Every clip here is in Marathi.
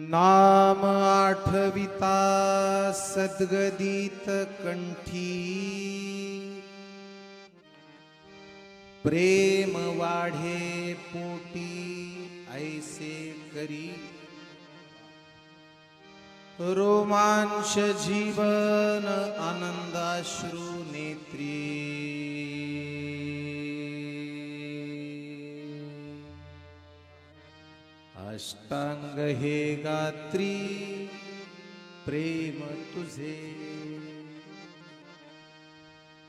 नाम आठविता सद्गदित कंठी, प्रेम वाढे पोटी ऐसे करी, रोमांच जीवन आनंदाश्रु नेत्री। अष्टांग हे गात्री प्रेम तुझे,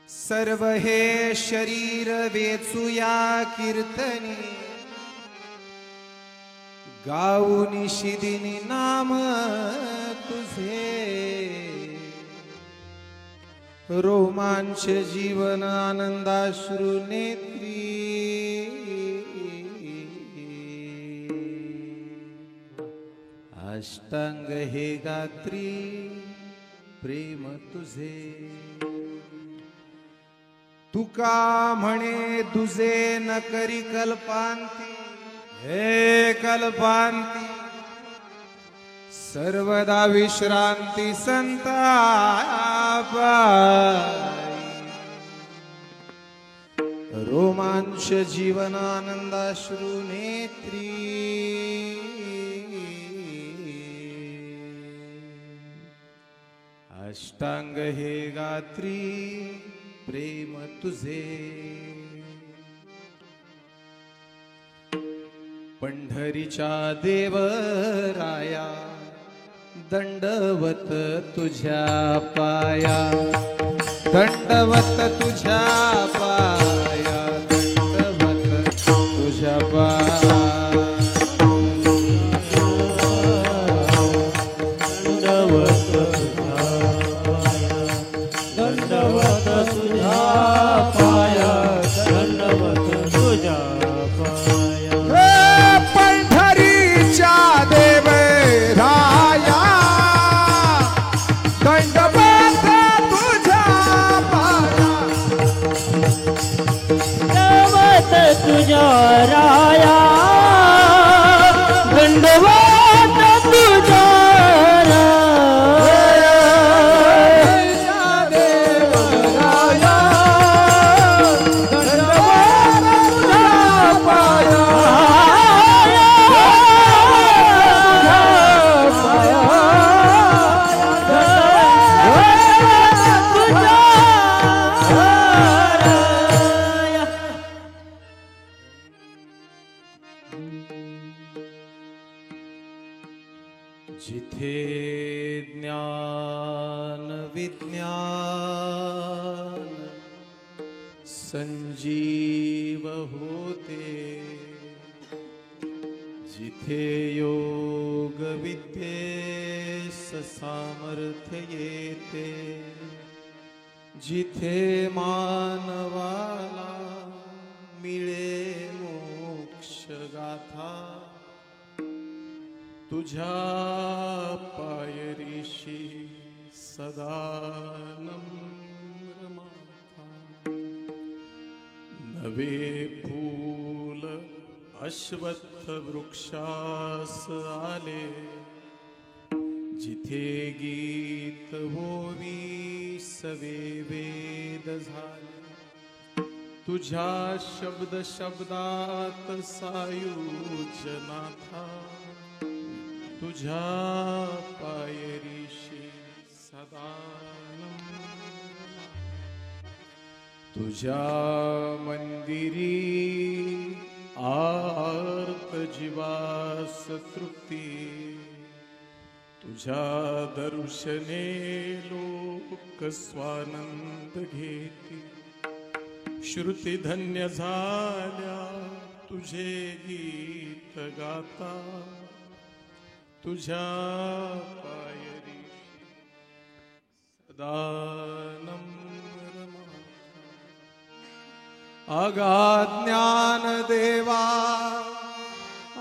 सर्व हे शरीर वेचूया कीर्तनी, गाऊनी शिदिनी नाम तुझे, रोमांच जीवन आनंदाश्रु नेत्री। अष्टांग हे गात्री प्रेम तुझे, तुका म्हणे तुझे न करी कल्पांती, हे कल्पांती सर्वदा विश्रांती संतापाई, रोमांच जीवन आनंदाश्रु नेत्री। अष्टांग हे गात्री प्रेम तुझे, पंढरीच्या देवराया दंडवत तुझ्या पाया, दंडवत तुझ्या पाया, दंडवत तुझ्या पाया, दंडवत तुझ्या पाया, दंडवत तुझ्या पाया, पंढरीच्या देवराया दंडवत तुझ्या पाया, दंडवत तुझ्या राया, दंडवत तुझ्या जिथे ज्ञान विज्ञान संजीव होते, जिथे योग विद्येस सामर्थ्य येते, जिथे मानवाला मिळे मोक्ष गाथा, तुझ्या पायरीशी सदा नम्र माथा, नवे फूल अश्वत्थ वृक्षास आले, जिथे गीत होवी सवे वेद झाले, तुझ्या शब्द शब्दात सायुज्यनाथा, तुझ्या पायरीशी सदा तुझ्या मंदिरी आर्त जीवास तृप्ती, तुझ्या दर्शने लोक स्वानंद घेती, श्रुती धन्य झाल्या तुझे गीत गाता, तुझ्या पायरी सदा नम्र माथा, अगाध ज्ञान देवा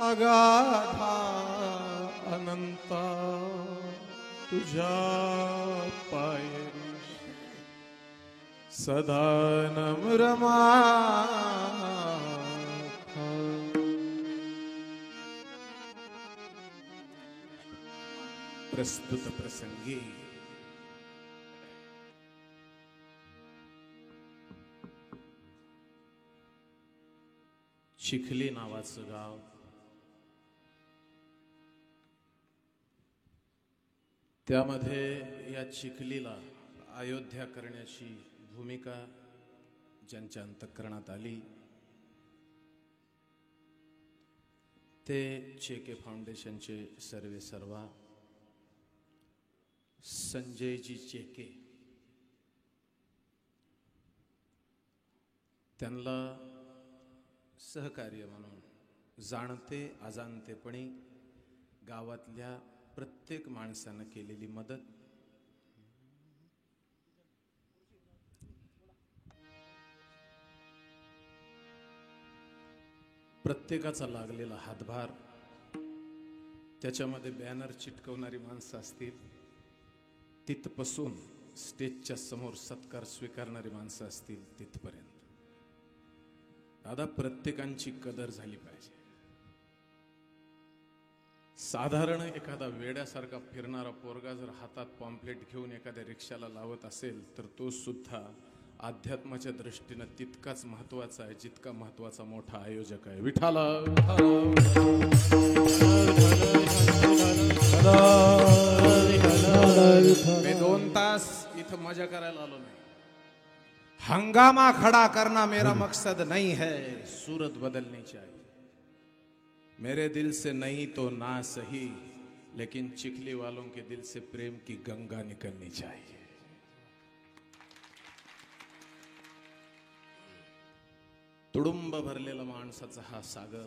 अगाधा अनंता, तुझ्या पायरी सदा नम्र माथा। प्रस्तुत प्रसंगी चिखली नावाचं गाव, त्यामध्ये या चिखलीला अयोध्या करण्याची भूमिका ज्यांच्या अंतःकरणात आली ते चेके फाउंडेशनचे सर्वे सर्वा संजयजी चेके. त्यांना सहकार्य म्हणून जाणते अजाणतेपणी गावातल्या प्रत्येक माणसानं केलेली मदत, प्रत्येकाचा लागलेला हातभार, त्याच्यामध्ये बॅनर चिटकवणारी माणसं असतील, तिथपासून स्टेजच्या समोर सत्कार स्वीकारणारी माणसं असतील तिथपर्यंत दादा प्रत्येकांची कदर झाली पाहिजे. साधारण एखादा वेड्यासारखा फिरणारा पोरगा जर हातात पॉम्पलेट घेऊन एखाद्या रिक्षाला लावत असेल तर तो सुद्धा अध्यात्माच्या दृष्टीने तितकाच महत्वाचा आहे जितका महत्वाचा मोठा आयोजक आहे. विठाला मी 2 तास इथं मजा करायला आलो नाही. हंगामा खड़ा करना मेरा मकसद नहीं है, सूरत बदलनी चाहिए. मेरे दिल से नहीं तो ना सही, लेकिन चिखली वालों के दिल से प्रेम की गंगा निकलनी चाहिए. तुडुंब भरलेला माणसाचा हा सागर,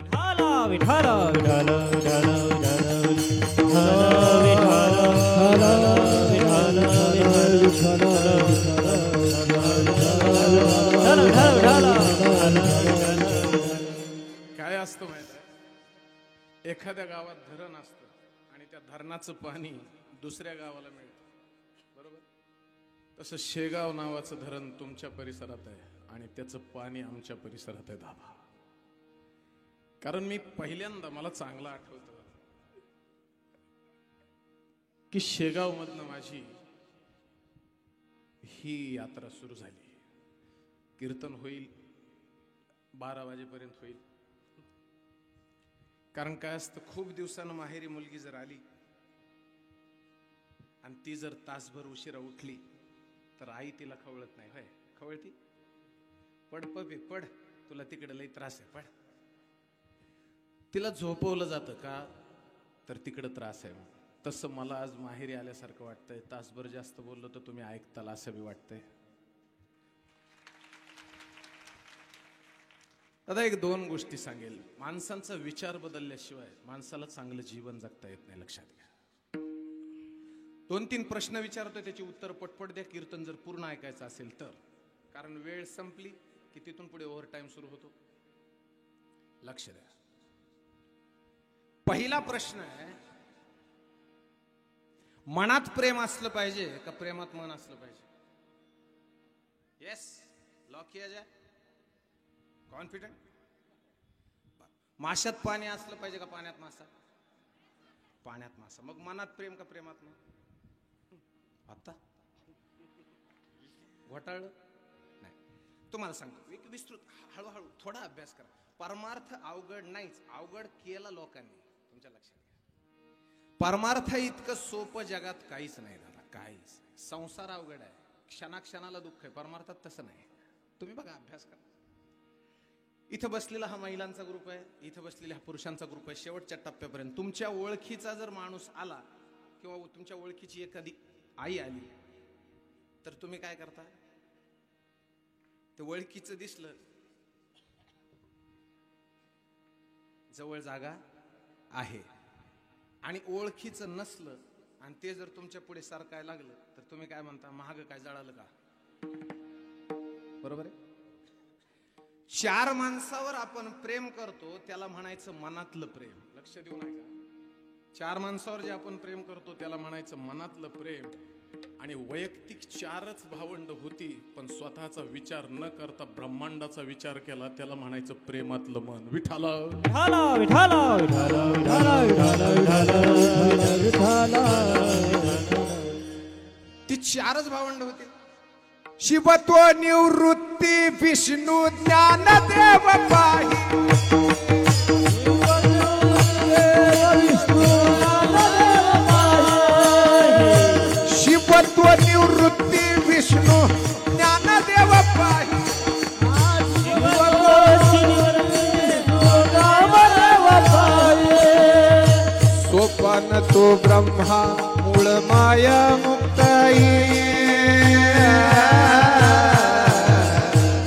विठाला विठाला विठाला काय असतं माहित आहे, एखाद्या गावात धरण असतं आणि त्या धरणाचं पाणी दुसऱ्या गावाला मिळतं, बरोबर? तसं शेगाव नावाचं धरण तुमच्या परिसरात आहे आणि त्याचं पाणी आमच्या परिसरात आहे दादा. कारण मी पहिल्यांदा, मला चांगलं आठवतं की शेगाव मधनं माझी ही यात्रा सुरू झाली. कीर्तन होईल 12 वाजेपर्यंत होईल. कारण काय असतं, खूप दिवसानं माहेरी मुलगी जर आली आणि ती जर तासभर उशिरा उठली तर आई तिला खवळत नाही. होय, खवळती? पड पबे पड, तुला तिकडे लई त्रास आहे, पड. तिला झोपवलं जातं का तर तिकडे त्रास आहे. तसं मला आज माहेरी आल्यासारखं वाटतंय. तासभर जास्त बोललो तर तुम्ही ऐकताल असं बी वाटतंय. आता 1-2 गोष्टी सांगेल. माणसांचा विचार बदलल्याशिवाय माणसाला चांगलं जीवन जगता येत नाही, लक्षात घ्या. 2-3 प्रश्न विचारतोय, त्याची उत्तर पटपट द्या. कीर्तन जर पूर्ण ऐकायचं असेल तर, कारण वेळ संपली की तिथून पुढे ओव्हर टाइम सुरू होतो. लक्ष द्या. पहिला प्रश्न आहे, मनात प्रेम असलं पाहिजे का प्रेमात मन असलं पाहिजे? येस, लॉक किया जाए. कॉन्फिडेंट? माशात पाणी असलं पाहिजे का पाण्यात मासा? पाण्यात मासा. मग मनात प्रेम का प्रेमात मन? आता घोटाळलं नाही. तुम्हाला सांगतो एक विस्तृत, हळूहळू थोडा अभ्यास करा. परमार्थ अवघड नाहीच, अवघड केला लोकांनी. तुमच्या लक्षात घ्या, परमार्थ इतकं सोपं जगात काहीच नाही दादा, काहीच. संसार अवघड आहे, क्षणाक्षणाला दुःख आहे. परमार्थात तसं नाही. तुम्ही बघा, अभ्यास करा. इथं बसलेला हा महिलांचा ग्रुप आहे, इथं बसलेला हा पुरुषांचा ग्रुप आहे. शेवटच्या टप्प्यापर्यंत तुमच्या ओळखीचा जर माणूस आला किंवा तुमच्या ओळखीची एखादी आई आली तर तुम्ही काय करता? ते ओळखीचं दिसलं, जवळ जागा आहे, आणि ओळखीचं नसलं आणि ते जर तुमच्या पुढे सारखायला लागलं तर तुम्ही काय म्हणता? महाग काय जळालं का? बरोबर आहे. 4 माणसावर आपण प्रेम करतो त्याला म्हणायचं मनातलं प्रेम. लक्ष देऊ नका. 4 माणसावर जे आपण प्रेम करतो त्याला म्हणायचं मनातलं प्रेम. आणि वैयक्तिक 4च भावंड होती, पण स्वतःचा विचार न करता ब्रह्मांडाचा विचार केला, त्याला म्हणायचं प्रेमातलं मन. विठाल विठाल विठाल विठाल विठाल विठाल विठाल. ती 4च भावंड होती. शिवत्व निवृत्ती विष्णू ज्ञानदेव पाही. शिवत्व निवृत्ती विष्णू ज्ञानदेव पाही. सोपान तो ब्रह्मा मूळ माया मुक्ताई.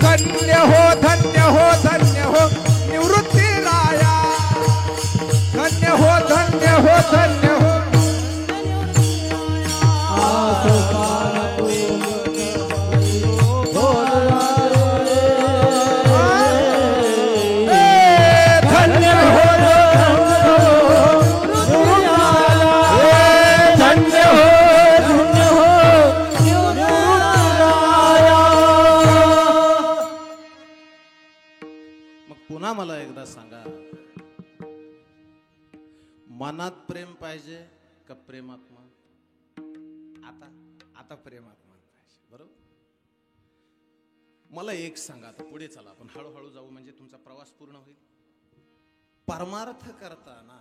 धन्य हो धन्य हो धन्य हो निवृत्ती राया. धन्य हो धन्य हो धन्य हो. पुन्हा मला एकदा सांगा, मनात प्रेम पाहिजे का प्रेमात्मा? आता आता प्रेमात्मा पाहिजे, बरोबर. मला एक सांगा, आता पुढे चला, आपण हळूहळू जाऊ म्हणजे तुमचा प्रवास पूर्ण होईल. परमार्थ करताना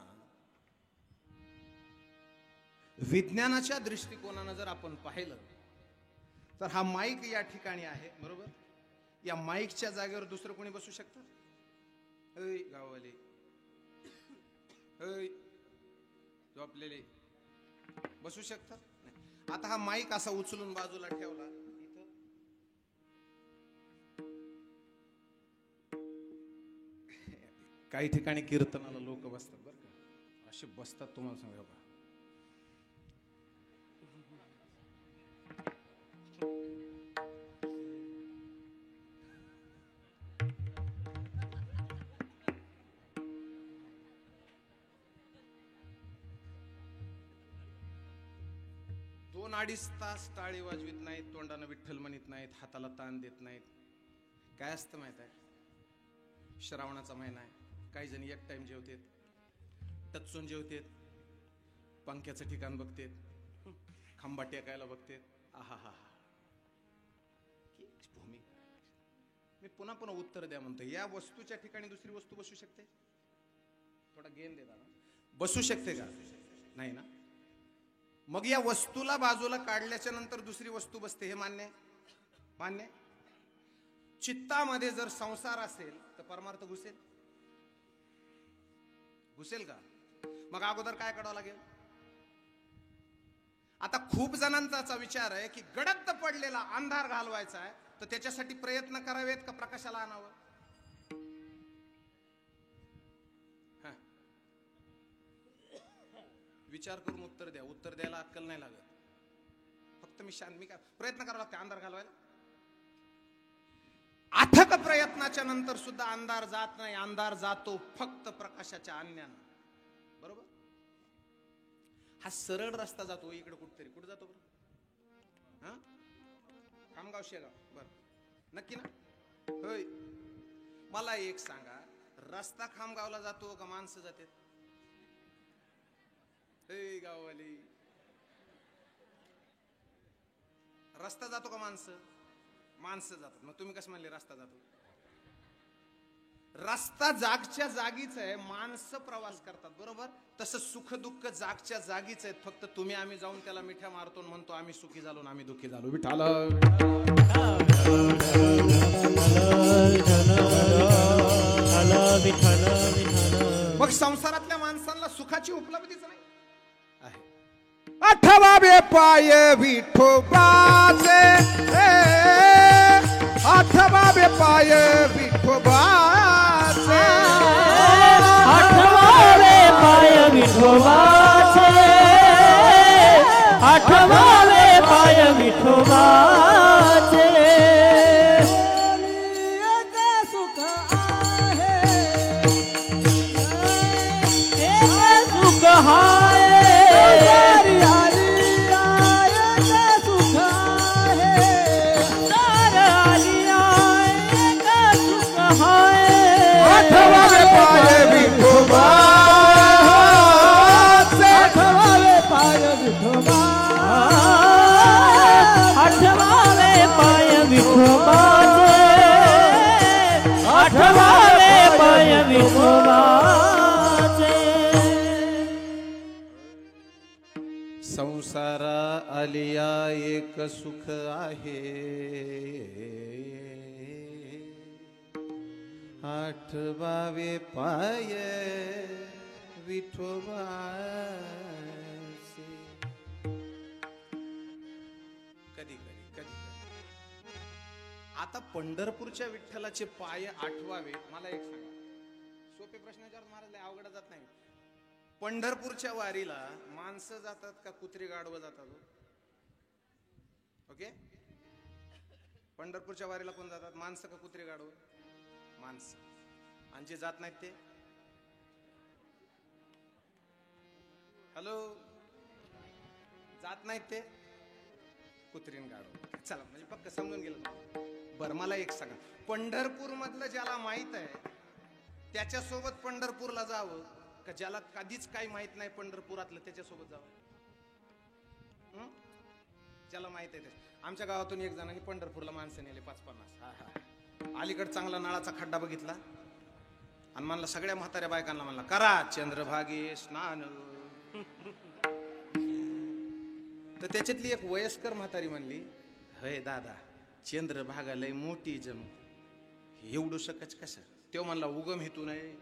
विज्ञानाच्या दृष्टिकोनानं जर आपण पाहिलं तर हा माईक या ठिकाणी आहे, बरोबर. या माईकच्या जागेवर दुसरं कोणी बसू शकतं? गाववाले झोपलेले बसू शकतात? आता हा माईक असा उचलून बाजूला ठेवला इथं, काही ठिकाणी कीर्तनाला लोक बसतात बरं का, असे बसतात. तुम्हाला सांगा बा, दोन अडीच तास टाळी वाजवित नाहीत, तोंडानं विठ्ठल म्हणत नाहीत, हाताला ताण देत नाहीत. काय असतं माहित आहे? श्रावणाचा महिना आहे, काही जण एक टाइम जेवतेत, टचून जेवतेत, पंख्याचं ठिकाण बघतेत, खांबा टेकायला बघतेत. आहा हा भूमी. मी पुन्हा पुन्हा उत्तर द्या म्हणतो. या वस्तूच्या ठिकाणी दुसरी वस्तू बसू शकते? थोडा गेम देता ना. बसू शकते का? नाही ना. मग या वस्तूला बाजूला काढल्याच्या नंतर दुसरी वस्तू बसते, हे मान्य? मान्य. चित्तामध्ये जर संसार असेल तर परमार्थ घुसेल? घुसेल का? मग अगोदर काय करावं लागेल? आता खूप जणांचा विचार आहे की गडद पडलेला अंधार घालवायचा आहे, तर त्याच्यासाठी प्रयत्न करावेत का प्रकाशाला आणावं? विचार करून उत्तर द्या. उत्तर द्यायला अक्कल नाही लागत. फक्त मी काय प्रयत्न करावा लागते अंधार घालवायला? अथक प्रयत्नाच्या नंतर सुद्धा अंधार जात नाही. अंधार जातो फक्त प्रकाशाच्या आणण्यानं, बरोबर. हा सरळ रस्ता जातो इकडे कुठतरी. कुठे जातो बरं? हा, खामगाव शेगाव. बर, नक्की ना? होय. मला एक सांगा, रस्ता खामगावला जातो का माणसं जाते? गाववाली, रस्ता जातो का माणसं? माणसं जातात. मग तुम्ही कसं म्हणले रस्ता जातो? रस्ता जागच्या जागीच आहे, माणसं प्रवास करतात, बरोबर. तसं सुख दुःख जागच्या जागीच आहेत. फक्त तुम्ही आम्ही जाऊन त्याला मिठ्या मारतो, म्हणतो आम्ही सुखी झालो आम्ही दुःखी झालो. विठाल. मग संसारातल्या माणसांना सुखाची उपलब्धीच नाही आहे. आठवावे पाय विठोबाचे, आठवावे पाय विठोबाचे, आठवावे पाय विठोबाचे, आठवावे पाय विठोबाचे. सुख आहे, सुख आहे, सुख आठवावे पाय विठोबाचे आठवावे पाय विठोबा आठवावे पाय विठोबाचे आठवावे पाय विठोबाचे संसारा आलिया एक सुख आहे आठवावे पाय विठोबाचे कधी कधी कधी आता पंढरपूरच्या विठ्ठलाचे पाय आठवावे मला एक सांगा सोपे प्रश्न विचारत महाराज लय अवघड जात नाही पंढरपूरच्या वारीला माणसं जातात का कुत्री गाढवं जातात ओके पंढरपूरच्या वारीला कोण जातात माणसं का कुत्री गाढवं माणसं आणि जे जात नाहीत ते हॅलो जात नाहीत ते कुत्रीन गाढवं चला म्हणजे पक्क समजून गेलं बरं मला एक सांगा पंढरपूर मधलं ज्याला माहित आहे त्याच्यासोबत पंढरपूरला जावं का ज्याला कधीच काही माहित नाही पंढरपुरातलं त्याच्यासोबत जावं ज्याला माहित आहे आमच्या गावातून एक जणांनी पंढरपूरला माणसं नेले 550 अलीकडे चांगला नळाचा खड्डा बघितला आणि म्हणला सगळ्या म्हाताऱ्या बायकांना म्हणला करा चंद्रभागे स्नान तर त्याच्यातली एक वयस्कर म्हातारी म्हणली हय दादा चंद्रभागा लय मोठी जम एवढू शकच कसं तो म्हणला उगम हेतू नाही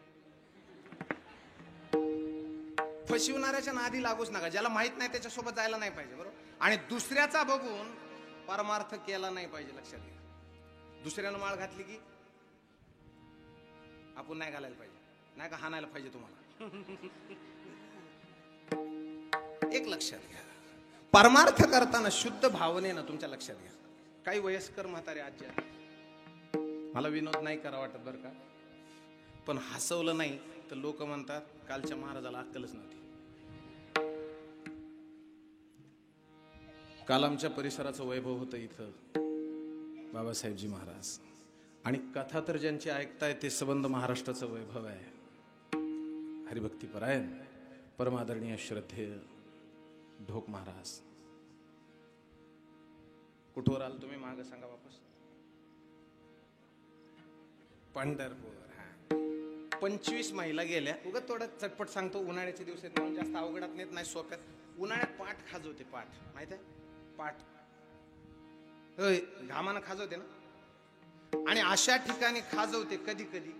फसविणाऱ्याच्या नादी लागूच नका ज्याला माहित नाही त्याच्यासोबत जायला नाही पाहिजे बरोबर आणि दुसऱ्याचा बघून परमार्थ केला नाही पाहिजे लक्षात घ्या दुसऱ्यानं माळ घातली की आपण नाही घालायला पाहिजे नाही का हाणायला पाहिजे तुम्हाला एक लक्षात घ्या परमार्थ करताना शुद्ध भावनेनं तुमच्या लक्षात घ्या काही वयस्कर म्हातारे आज्या मला विनोद नाही करा वाटत बरं का पण हसवलं नाही तर लोक म्हणतात कालच्या महाराजाला अक्कलच नव्हती काल आमच्या परिसराचं वैभव होतं इथं बाबासाहेबजी महाराज आणि कथा तर ज्यांची ऐकताय ते संबंध महाराष्ट्राचं वैभव आहे हरिभक्तीपरायण परमादरणीय श्रद्धेय ढोक महाराज कुठवर आल तुम्ही माग सांगा वापस पंढरपूर 25 महिला गेल्या उगाच थोडं चटपट सांगतो उन्हाळ्याचे दिवस आहेत म्हणून जास्त अवघडात नेत नाही सोप्यात उन्हाळ्यात पाठ खाजवते पाठ माहित आहे पाठ घामानं खाजवते ना आणि अशा ठिकाणी खाजवते कधी कधी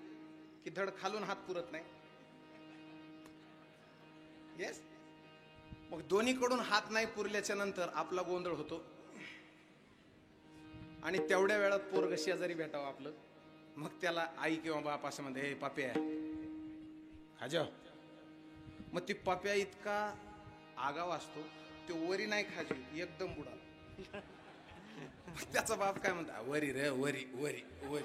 की धड खालून हात पुरत नाही येस मग दोन्हीकडून हात नाही पुरल्याच्या नंतर आपला गोंधळ होतो आणि तेवढ्या वेळात पोरग शेजारी भेटावं आपलं मग त्याला आई किंवा बाप असं म्हणते हे पाप्या खाजा मग ती पाप्या इतका आगाव असतो ते वरी नाही खाजी एकदम बुडा त्याचा बाप काय म्हणता वरी रे वरी वरी वरी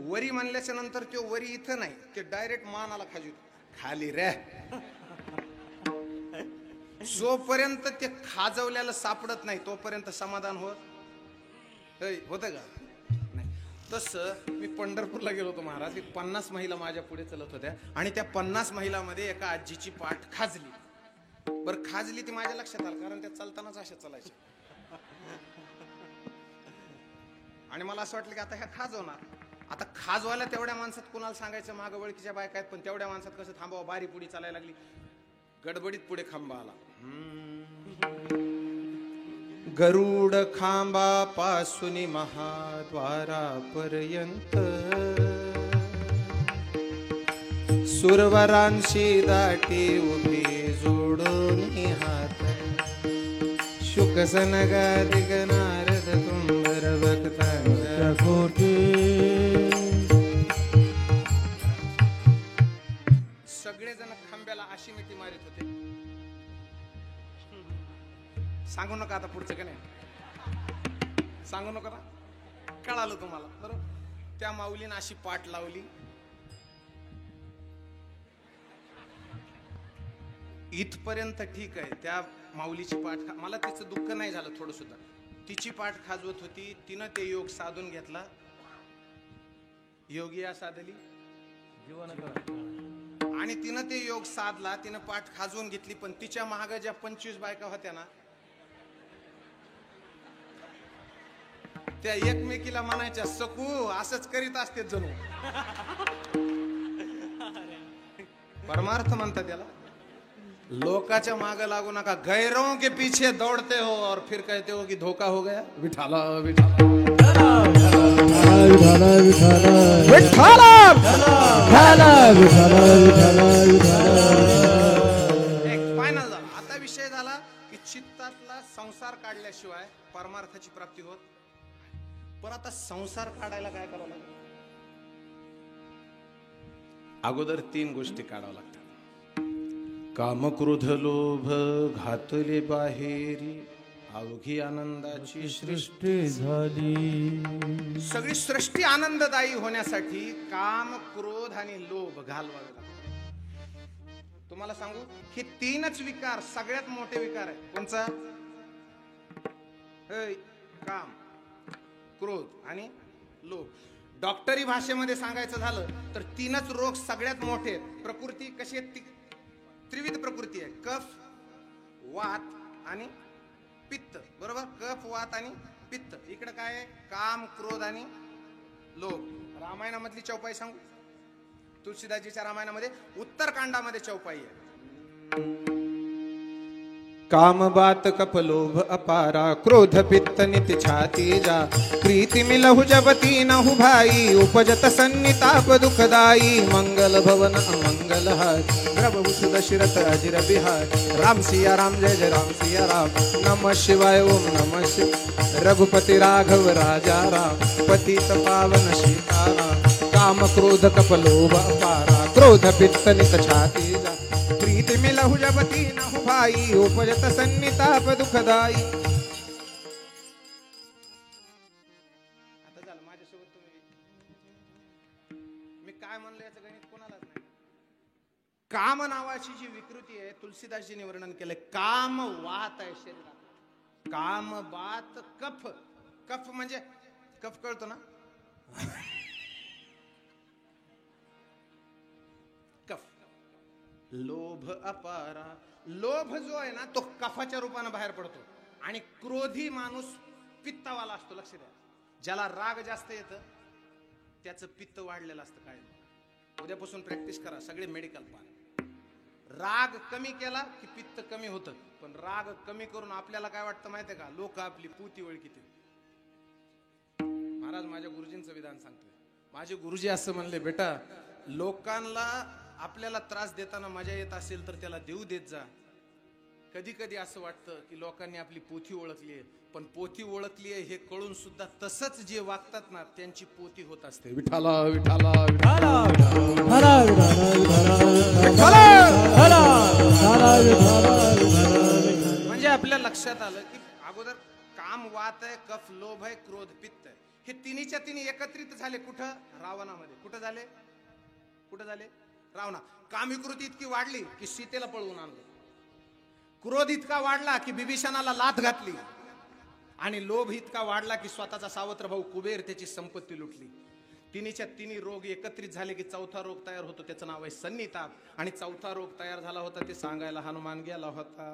वरी म्हणल्याच्या नंतर तो वरी इथं नाही ते डायरेक्ट मानाला खाजी खाली रे जोपर्यंत ते खाजवल्याला सापडत नाही तोपर्यंत समाधान होत का नाही तसं मी पंढरपूरला गेलो होतो महाराज 50 महिला माझ्या पुढे चलत होत्या आणि त्या 50 महिलांमध्ये एका आजीची पाठ खाजली बरं खाजली ती माझ्या लक्षात आलं कारण त्या चालतानाच अशा चालायच्या आणि मला असं वाटलं की आता ह्या खाजवणार आता खाजवायला तेवढ्या माणसात कुणाला सांगायचं मागं वळखीच्या बायका आहेत पण तेवढ्या माणसात कसं थांबावं बारी पुढे चालायला लागली गडबडीत पुढे खांबा आला गरुड खांबा पासून महाद्वारापर्यंत सुरवरांशी दाटी उभी जोडून हात शुकसन गादिग नारद तुंबर भक्तांच्या कोटी सगळेजण खांब्याला अशी मिठी मारित होते सांगू नका आता पुढचं का नाही सांगू नका ना कळालं तुम्हाला बरोबर त्या माऊलीनं अशी पाठ लावली इथपर्यंत ठीक आहे त्या माऊलीची पाठ मला तिचं दुःख नाही झालं थोडं सुद्धा तिची पाठ खाजवत होती तिनं ते योग साधून घेतला योगिया साधली जीवन आणि तिनं ते योग साधला, तिनं पाठ खाजवून घेतली, पण तिच्या माग ज्या 25 बायका होत्या ना, त्या एकमेकीला म्हणायच्या सकू असंच करीत असते जणू. परमार्थ म्हणतात त्याला. लोकाच्या माग लागू नका, गैरों के पीछे दौड़ते हो और फिर कहते हो कि धोखा हो गया. विठाला विठाला फायनल झाला. आता विषय झाला की चित्तातला संसार काढल्याशिवाय परमार्थाची प्राप्ती होत. पण आता संसार काढायला काय करावं लागेल? अगोदर 3 गोष्टी काढाव्या लागतात. काम क्रोध लोभ घातले बाहेरी, अवघी आनंदाची सृष्टी झाली. सगळी सृष्टी आनंददायी होण्यासाठी काम क्रोध आणि लोभ घालवावे लागतात. तुम्हाला सांगू, हे 3च विकार सगळ्यात मोठे विकार आहे. कोणचा? काम, क्रोध आणि लोभ. डॉक्टरी भाषेमध्ये सांगायचं झालं तर 3च रोग सगळ्यात मोठे आहेत. प्रकृती कशी आहे? त्रिविध प्रकृती आहे. कफ, वात आणि पित्त. बरोबर? कफ, वात आणि पित्त. इकडे काय आहे? काम, क्रोध आणि लोभ. रामायणामधली चौपाई सांगू. तुलसीदासजीच्या रामायणामध्ये उत्तरकांडामध्ये चौपाई आहे. काम बात कप लोभ अपारा, क्रोध पित्त नित्य छाती जा, प्रीति मिलहु जब तीनहु भाई, उपजत सन्निताप दुखदाई, मंगल भवन अमंगल हाय, द्रवभूषु दशरथ अजिर बिहार, राम सिया राम जय जय राम सिया राम, नमः शिवाय ओम नमः शिवाय, रघुपति राघव राजा राम, पतित पावन सीताराम, काम क्रोध कप लोभ अपारा, क्रोध पित्त नित्य छाती जा, प्रीति मिलहु जब तीनहु भाई, उपजत सन्निताप दुखदाई. आता झालं माझ्यासोबत तुम्ही. मी काय म्हणलं याचं गणित कोणालाच नाही. काम नावाची जी विकृती आहे, तुलसीदासजींनी वर्णन केलंय. काम वात आहे शरीरात. काम बात कफ. कफ म्हणजे कफ कळतो ना? कफ. लोभ अपारा. लोभ जो आहे ना तो कफाच्या रूपाने बाहेर पडतो आणि क्रोधी माणूस पित्तावाला असतो. लक्ष द्या, ज्याला राग जास्त येतं त्याचं पित्त वाढलेलं असतं. काय उद्यापासून प्रॅक्टिस करा, सगळे मेडिकल पहा. राग कमी केला की पित्त कमी होतं. पण राग कमी करून आपल्याला काय वाटतं माहितीये का? लोक आपली पूती ओळखीते. महाराज माझ्या गुरुजींचं विधान सांगतोय. माझे गुरुजी असं म्हणले, बेटा लोकांना आपल्याला त्रास देताना मजा येत असेल तर त्याला देऊ देत जा. कधी कधी असं वाटतं की लोकांनी आपली पोथी ओळखली आहे, पण पोथी ओळखली आहे हे कळून सुद्धा तसंच जे वागतात ना त्यांची पोथी होत असते. विठाला विठाला म्हणजे आपल्या लक्षात आलं की अगोदर काम वात आहे, कफ लोभ आहे, क्रोध पित्त आहे. हे तिन्हीच्या तिन्ही एकत्रित झाले कुठं? रावणामध्ये. कुठं झाले? कुठं झाले? रावणा. काम विकृती इतकी वाढली की सीतेला पळवून आणलं. क्रोध इतका वाढला की बिभीषणाला लाथ घातली. आणि लोभ इतका वाढला की स्वतःचा सावत्र भाऊ कुबेर त्याची संपत्ती लुटली. तिन्हीच्या तिन्ही रोग एकत्रित झाले की 4था रोग तयार होतो. त्याचं नाव आहे सन्निताप. आणि 4था रोग तयार झाला होता ते सांगायला हनुमान गेला होता.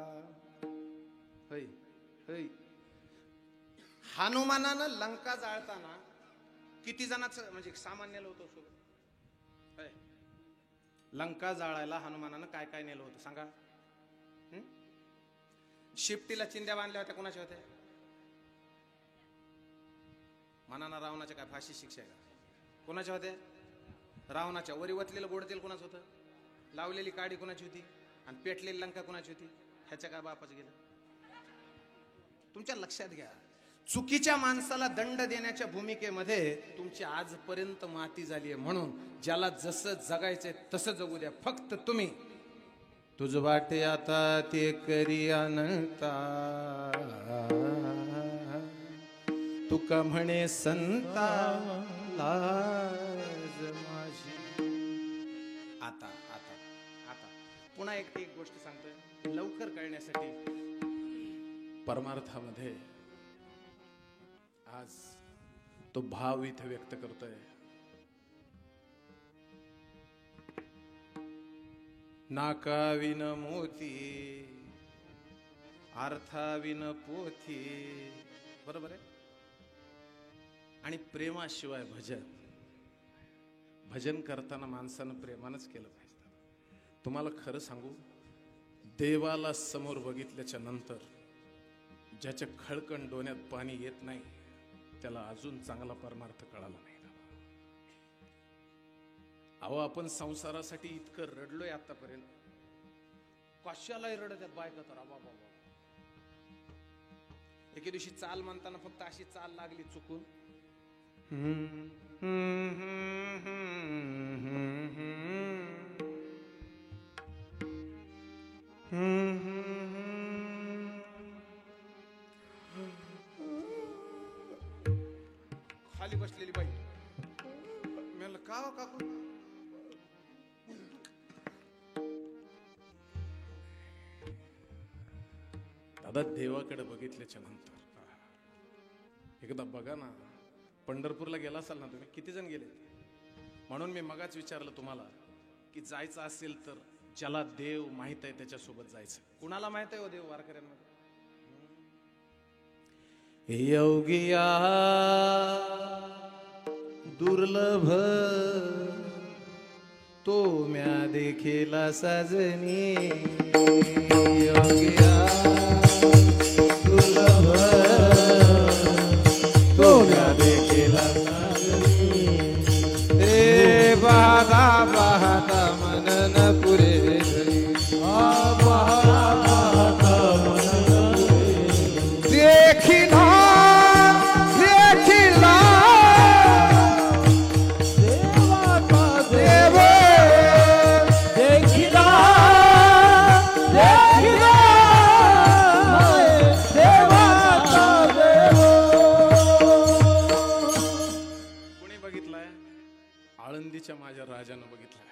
हनुमानानं लंका जाळताना किती जणांचं म्हणजे सामान्य होतं सोबत? लंका जाळायला हनुमानानं काय काय नेलं होतं सांगा? शिफ्टीला चिंध्या बांधल्या होत्या, कोणाच्या होत्या? मनाना रावणाच्या काय फाशी शिक्षा आहे का? कोणाच्या होत्या? रावणाच्या. वरी वतलेलं गोड तेल कोणाचं होतं? लावलेली काडी कोणाची होती? आणि पेटलेली लंका कोणाची होती? ह्याच्या काय बापाचं गेलं? तुमच्या लक्षात घ्या, चुकीच्या माणसाला दंड देण्याच्या भूमिकेमध्ये तुमची आजपर्यंत माती झाली आहे. म्हणून ज्याला जसं जगायचंय तसं जगू द्या. फक्त तुम्ही तुझ वाटे आता ते करी अनंता, तुका म्हणे संता लाज माझी. आता आता आता पुन्हा एक गोष्ट सांगतोय लवकर कळण्यासाठी. परमार्थामध्ये आज तो भाव इथे व्यक्त करतोय. नाकाविन मोती अर्थाविन पोथी, बरोबर आहे. आणि प्रेमाशिवाय भजन करताना माणसानं प्रेमानंच केलं पाहिजे. तुम्हाला खरं सांगू, देवाला समोर बघितल्याच्या नंतर ज्याच्या खळकण डोण्यात पाणी येत नाही त्याला अजून चांगला परमार्थ कळाला नाही. अहो, आपण संसारासाठी इतकं रडलोय आतापर्यंत, कशालाही रडत आहेत बायका तर. बाबा एके दिवशी चाल म्हणताना फक्त अशी चाल लागली चुकून, खाली बसलेली बाई म्हणलं का हो काकू, दादा देवाकडे बघितल्याच्या नंतर एकदा बघा ना, पंढरपूरला गेला असाल ना तुम्ही, किती जण गेले? म्हणून मी मगाच विचारलं तुम्हाला की जायचं असेल तर ज्याला देव माहित आहे त्याच्यासोबत जायचं. कुणाला माहित आहे हो देव वारकऱ्यांमध्ये? योगिया दुर्लभ तो म्या देखीला सजनी, योगिया दुर्लभ तो म्या देखीला सजनी. ए पाहता पाहता मन न पुरे देखिला देखिला देव देखिला देखिला देवाचा देव. कोणी बघितलाय? आळंदीच्या माझ्या राजानं बघितलाय.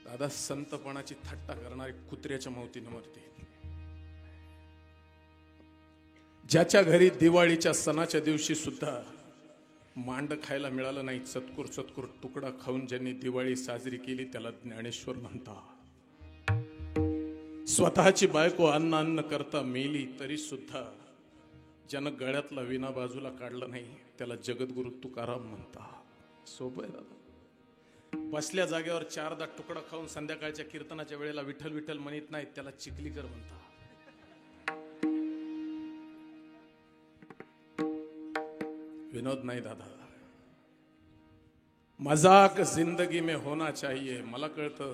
दादा, संतपणाची थट्टा करणारी कुत्र्याच्या मौतीनं मरते. ज्याच्या घरी दिवाळीच्या सणाच्या दिवशी सुद्धा मांड खायला मिळालं नाही, चतकुर चतकुर तुकडा खाऊन ज्यांनी दिवाळी साजरी केली त्याला ज्ञानेश्वर म्हणतात. स्वतःची बायको अन्न अन्न करता मेली तरी सुद्धा ज्यानं गळ्यातला विना बाजूला काढला नाही त्याला जगद्गुरु तुकाराम म्हणतात. सोपं आहे दादा. बसल्या जागेवर चारदा तुकडा खाऊन संध्याकाळच्या कीर्तनाच्या वेळेला विठ्ठल विठ्ठल म्हणत नाहीत त्याला चिखलीकर म्हणतात. विनोद नाही दादा, मजाक जिंदगी में होना चाहिए. मला कळतं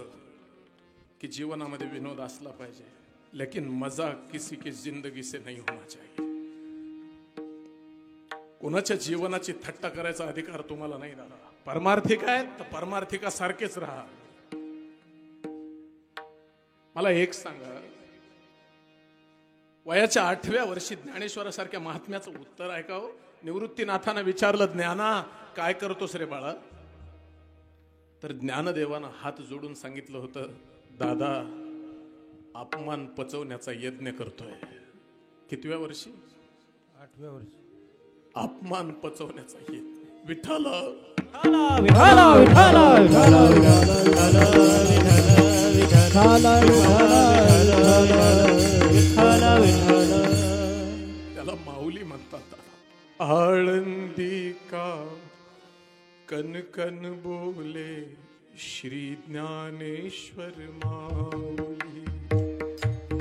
की जीवनामध्ये विनोद असला पाहिजे, लेकिन मजाक किसी की जिंदगी से नहीं होना चाहिए. कोणाच्या जीवनाची थट्टा करायचा अधिकार तुम्हाला नाही दादा. परमार्थिक आहे तर परमार्थिकासारखेच राहा. मला एक सांगा, वयाच्या 8व्या वर्षी ज्ञानेश्वरासारख्या महात्म्याचं उत्तर ऐकावं. निवृत्तीनाथानं विचारलं, ज्ञाना काय करतोस रे बाळा? तर ज्ञानदेवानं हात जोडून सांगितलं होतं, दादा अपमान पचवण्याचा यज्ञ करतोय. कितव्या वर्षी? 8व्या वर्षी. अपमान पचवण्याचा यज्ञ. विठ्ठल त्याला माऊली म्हणतात. आळंदी का कन कन बोले श्री ज्ञानेश्वर माऊली.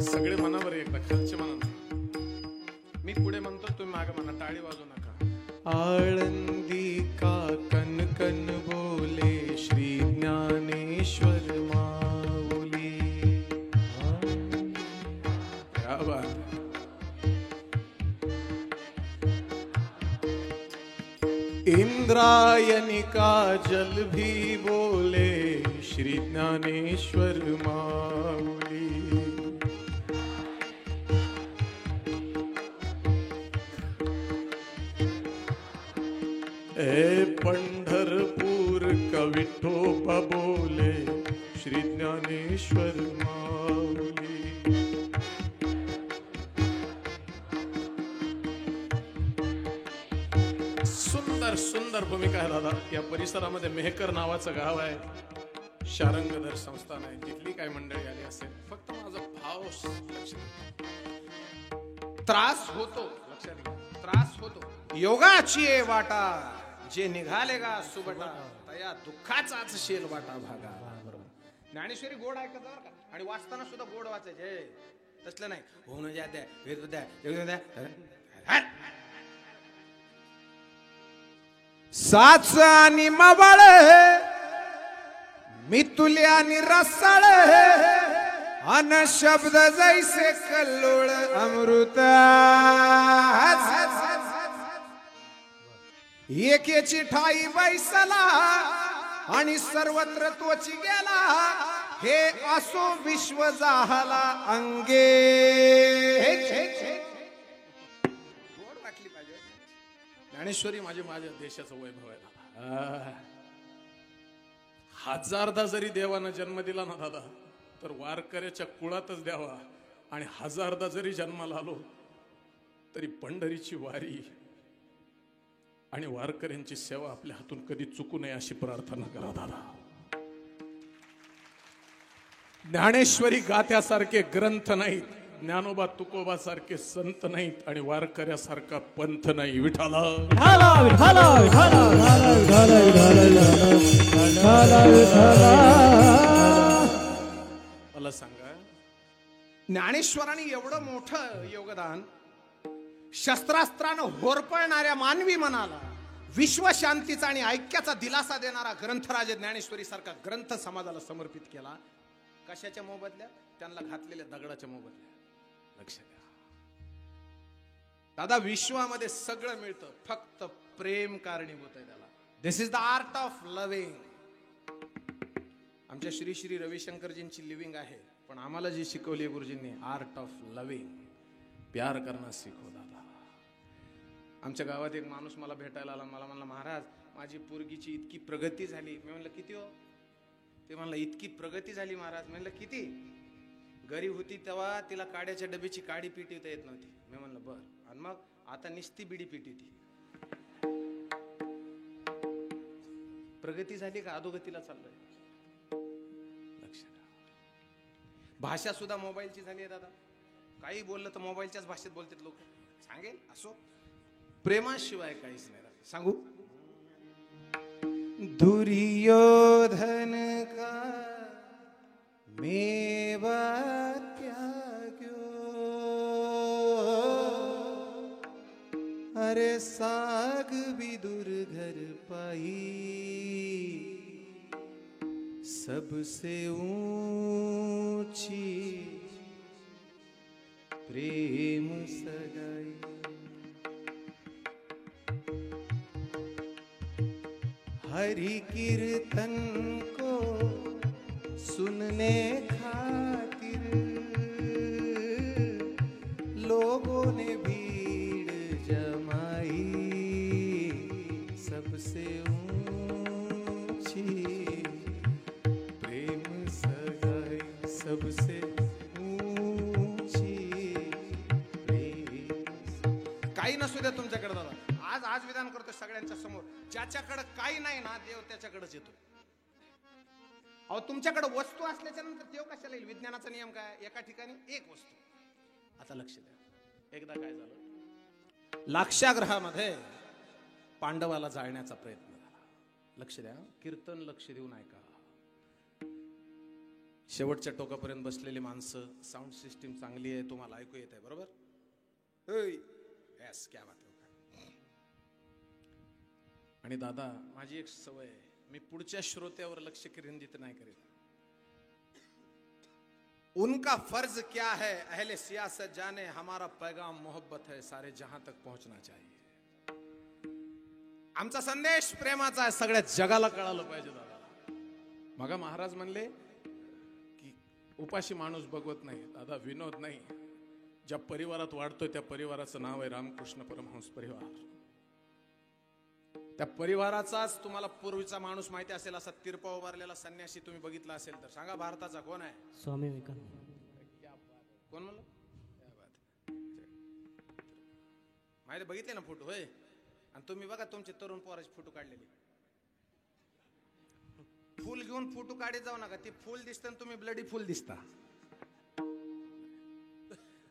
सगळे म्हणा बरं एकदा, खालचे म्हणा. मी पुढे म्हणतो, तुम्ही मागे म्हणा, टाळी वाजू नका. आळंदी का कन कन बोले श्री ज्ञानेश्वर माऊली. क्या बात. इंद्रायणी का जल भी बोले श्री ज्ञानेश्वर माऊली. ए पंढरपूर का विठोबा बोले श्री ज्ञानेश्वर माऊली. सुंदर सुंदर भूमिका आहे दादा. या परिसरामध्ये मेहकर नावाचं गाव आहे. शारंगधर संस्थान आहे, तिथली काय मंडळी आली असेल, फक्त माझा भाव लक्ष द्या. त्रास होतो, लक्षात घ्या, त्रास होतो. योगाची ये वाटा जे निघाले गा सुबटा, तया दुःखाचाच शेल वाटा भागा. ज्ञानेश्वरी गोड ऐकत बरं का, आणि वाचताना सुद्धा गोड वाचायचे. तसलं नाही होऊन द्या द्या द्या. साच आणि मवळ मी तुल्या आणि रसाळ अन शब्द जैसे कल्लोळ अमृत. एकेची ठाई बैसला आणि सर्वत्र तोची गेला, हे असो विश्व जाहला अंगे. गोड वाटली पाहिजे. ज्ञानेश्वरी माझ्या देशाचं वैभव आहे. हजारदा जरी देवानं जन्म दिला ना दादा, तर वारकऱ्याच्या कुळातच द्यावा. आणि हजारदा जरी जन्माला आलो तरी पंढरीची वारी आणि वारकऱ्यांची सेवा आपल्या हातून कधी चुकू नये अशी प्रार्थना करा दादा. ज्ञानेश्वरी गात्यासारखे ग्रंथ नाहीत, ज्ञानोबा तुकोबा सारखे संत नाहीत, आणि वारकऱ्यासारखा पंथ नाही. विठाला मला सांगा, ज्ञानेश्वरांनी एवढं मोठं योगदान शस्त्रास्त्रानं होरपळणाऱ्या मानवी मनाला विश्वशांतीचा आणि ऐक्याचा दिलासा देणारा ग्रंथराज ज्ञानेश्वरी सारखा ग्रंथ समाजाला समर्पित केला. कशाच्या मोबदल्या? त्यांना घातलेल्या दगडाच्या मोबदल्या. लक्ष द्या दादा, विश्वामध्ये सगळं मिळतं, फक्त प्रेम कारणीभूत आहे त्याला. This is the art of loving. आमच्या श्री श्री रविशंकरजींची लिव्हिंग आहे, पण आम्हाला जी शिकवली गुरुजींनी, आर्ट ऑफ लव्हिंग, प्यार करना सीखो दादा. आमच्या गावात एक माणूस मला भेटायला आला. मला म्हणला, महाराज माझी पोरगीची इतकी प्रगती झाली. मी म्हणलं किती हो? ते म्हणलं इतकी प्रगती झाली महाराज. म्हणलं किती? गरीब होती तेव्हा तिला काड्याच्या डब्याची काडी पिटवता येत नव्हती. मी म्हणलं बर, आणि मग आता निस्ती बिडी पिटवती. प्रगती झाली का अधोगतीला चाललोय? लक्ष द्या. भाषा सुद्धा मोबाईलची झाली आहे दादा. काही बोललं तर मोबाईलच्याच भाषेत बोलतात लोक. सांगेल असो, प्रेमाशिवाय काहीच नाही. सांगू, दुर्योधन का मेवा त्याग्यो, अरे साग विदुर घर पाई, सबसे ऊंची प्रेम सगाई. हरि कीर्तन को सुनने खातिर लोगों ने भीड़ जमाई, सबसे ऊंची प्रेम सगाई, सबसे ऊंची प्रेम. काही नसू द्या तुमच्याकडे दादा, आज विधान करतोय सगळ्यांच्या समोर, ज्याच्याकडे काही नाही ना देव त्याच्याकडेच येतो. अहो तुमच्याकडे वस्तू असल्याच्या नंतर देव कशाला येईल? विज्ञानाचा नियम काय? एका ठिकाणी एक वस्तू. आता लक्ष द्या, एकदा काय झालं, लाक्षागृहामध्ये पांडवाला जाळण्याचा प्रयत्न झाला. लक्ष द्या, कीर्तन लक्ष देऊन ऐका. शेवटच्या टोकापर्यंत बसलेली माणसं, साऊंड सिस्टीम चांगली आहे, तुम्हाला ऐकू येत आहे बरोबर? यस, क्या बात है. आणि दादा, माझी एक सवय आहे, मी पुढच्या श्रोत्यावर लक्ष केंद्रित नाही करीत. उनका फर्ज क्या है अहले सियासत जाने, हमारा पैगाम मोहब्बत है सारे जहां तक पहुंचना चाहिए. आमचा संदेश प्रेमाचा आहे, सगळ्या जगाला कळालं पाहिजे दादा. मग महाराज म्हणले की उपाशी माणूस बघवत नाही. दादा, विनोद नाही, ज्या परिवारात वाढतोय त्या परिवाराचं नाव आहे रामकृष्ण परमहंस परिवार. त्या परिवाराचाच तुम्हाला पूर्वीचा माणूस माहिती असेल, असा तिरपा उभारलेला संन्यासी तुम्ही बघितला असेल तर सांगा, भारताचा कोण आहे? स्वामी विवेकानंद. कोण म्हणलं? माहिती बघितले ना फोटो? होय. आणि तुम्ही बघा तुमचे तरुण पोराचे फोटो काढलेले. फुल घेऊन फोटो काढे जाऊ नका. ते फुल दिसतं आणि तुम्ही ब्लडी फुल दिसता.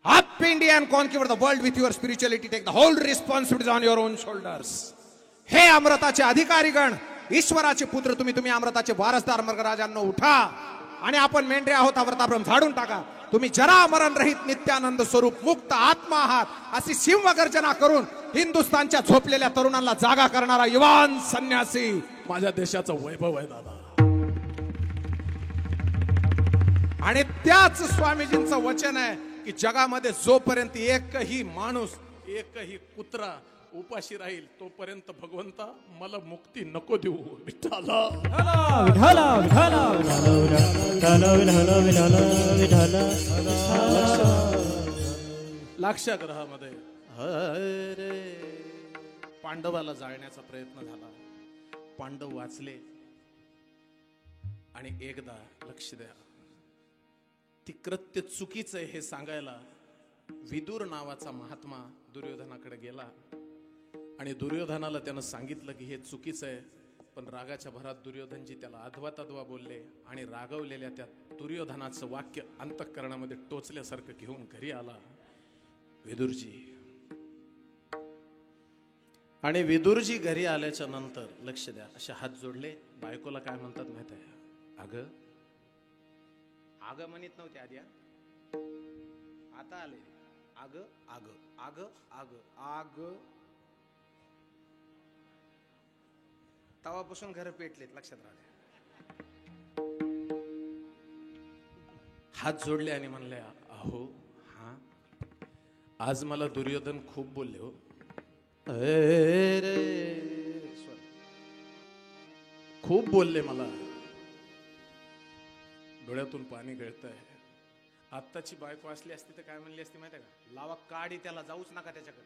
Up India and conquer the world with your spirituality. Take the whole responsibility on your own shoulders. हे अमृताचे अधिकारीगण, ईश्वराचे पुत्र तुम्ही अमृताचे वारसदार मर्गराजांनो उठा आणि आपण मेंढरे आहोत अमृताभ्रम झाडून टाका. तुम्ही जरा मरण रहित नित्यानंद स्वरूप मुक्त आत्मा आहात अशी सिंह गर्जना करून हिंदुस्थानच्या झोपलेल्या तरुणांना जागा करणारा युवान संन्यासी माझ्या देशाचं वैभव आहे दादा. आणि त्याच स्वामीजींचं वचन आहे की जगामध्ये जोपर्यंत एकही माणूस एकही कुत्रा उपाशी राहील तोपर्यंत भगवंता मला मुक्ती नको देऊ. विठ्ठला लाक्षागृहामध्ये पांडवाला जाळण्याचा प्रयत्न झाला. पांडव वाचले. आणि एकदा लक्ष द्या, ती कृत्य चुकीचं आहे हे सांगायला विदुर नावाचा महात्मा दुर्योधनाकडे गेला आणि दुर्योधनाला त्यानं सांगितलं की हे चुकीचं आहे. पण रागाच्या भरात दुर्योधनजी त्याला अधवा तद्वा बोलले आणि रागवलेल्या त्या दुर्योधनाचं वाक्य अंतःकरणामध्ये टोचल्यासारखं घेऊन घरी आला विदुरजी. आणि विदुरजी घरी आल्याच्या नंतर लक्ष द्या, असे हात जोडले. बायकोला काय म्हणतात माहित आहे? अगं अगं म्हणत नव्हते आधी, आता आले अगं अगं अगं अगं अगं. तवापासून घर पेटलेत, लक्षात राहिले. हात जोडले आणि म्हणले, अहो हा आज मला दुर्योधन खूप बोलले हो. खूप बोलले मला. डोळ्यातून पाणी गळतंय. आत्ताची बायको असली असती तर काय म्हणली असती माहिती आहे का? लावा काडी, त्याला जाऊच नका त्याच्याकडे.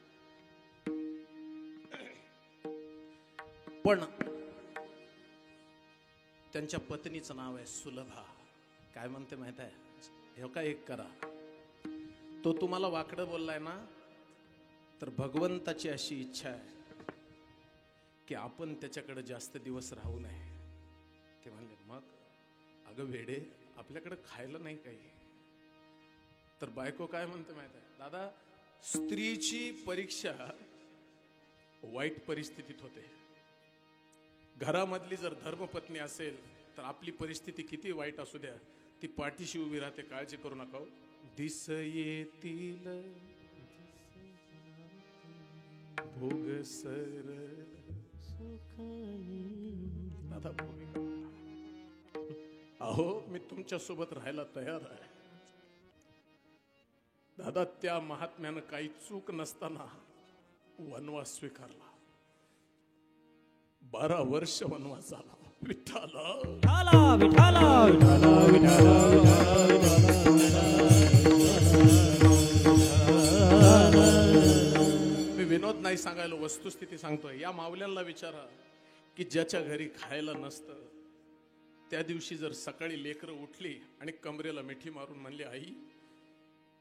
पण त्यांच्या पत्नीचं नाव आहे सुलभा. काय म्हणते माहित आहे? हे का एक करा, तो तुम्हाला वाकडं बोललाय ना, तर भगवंताची अशी इच्छा आहे की आपण त्याच्याकडे जास्त दिवस राहू नये. ते म्हणले, मग अगं वेडे, आपल्याकडे खायला नाही काही. तर बायको काय म्हणते माहित आहे? दादा, स्त्रीची परीक्षा वाईट परिस्थितीत होते. घरामधली जर धर्मपत्नी असेल तर आपली परिस्थिती किती वाईट असू द्या, ती पाठीशी उभी राहते. काळजी करू नका. दिस येतील भोग सर दादा, अहो मी तुमच्या सोबत राहायला तयार आहे. दादा, त्या महात्म्यानं काही चूक नसताना वनवास स्वीकारला. 12 वर्ष वनवास झाला. विठ्ठला मी विनोद नाही सांगायला, वस्तुस्थिती सांगतोय. या मावल्यांना विचारा की ज्याच्या घरी खायला नसतं, त्या दिवशी जर सकाळी लेकरं उठली आणि कमरेला मिठी मारून म्हणली, आई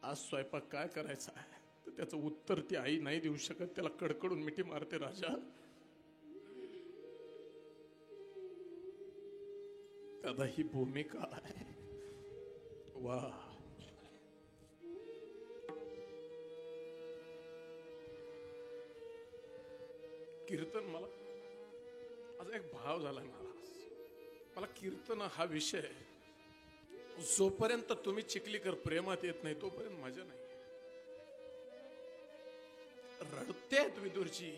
आज स्वयंपाक काय करायचा आहे, तर त्याचं उत्तर ती आई नाही देऊ शकत. त्याला कडकडून मिठी मारते, राजा दादा ही भूमिका आहे. वा, कीर्तन मला आज एक भाव झाला महाराज. मला कीर्तन हा विषय जोपर्यंत तुम्ही चिखलीकर प्रेमात येत नाही तोपर्यंत मजा नाही. रडतेत विदुरजी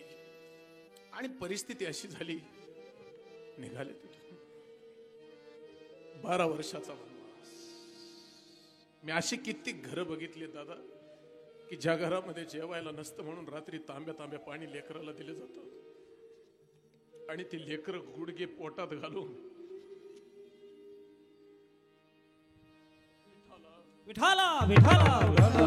आणि परिस्थिती अशी झाली, निघाले तिथून. 12 वर्षाचा वनवास. मी अशी कित्येक घरं बघितली दादा की ज्या घरामध्ये जेवायला नसतं म्हणून रात्री तांब्या पाणी लेकराला दिलं जातं आणि ती लेकरं गुडघे पोटात घालून विठाला विठाला विठाला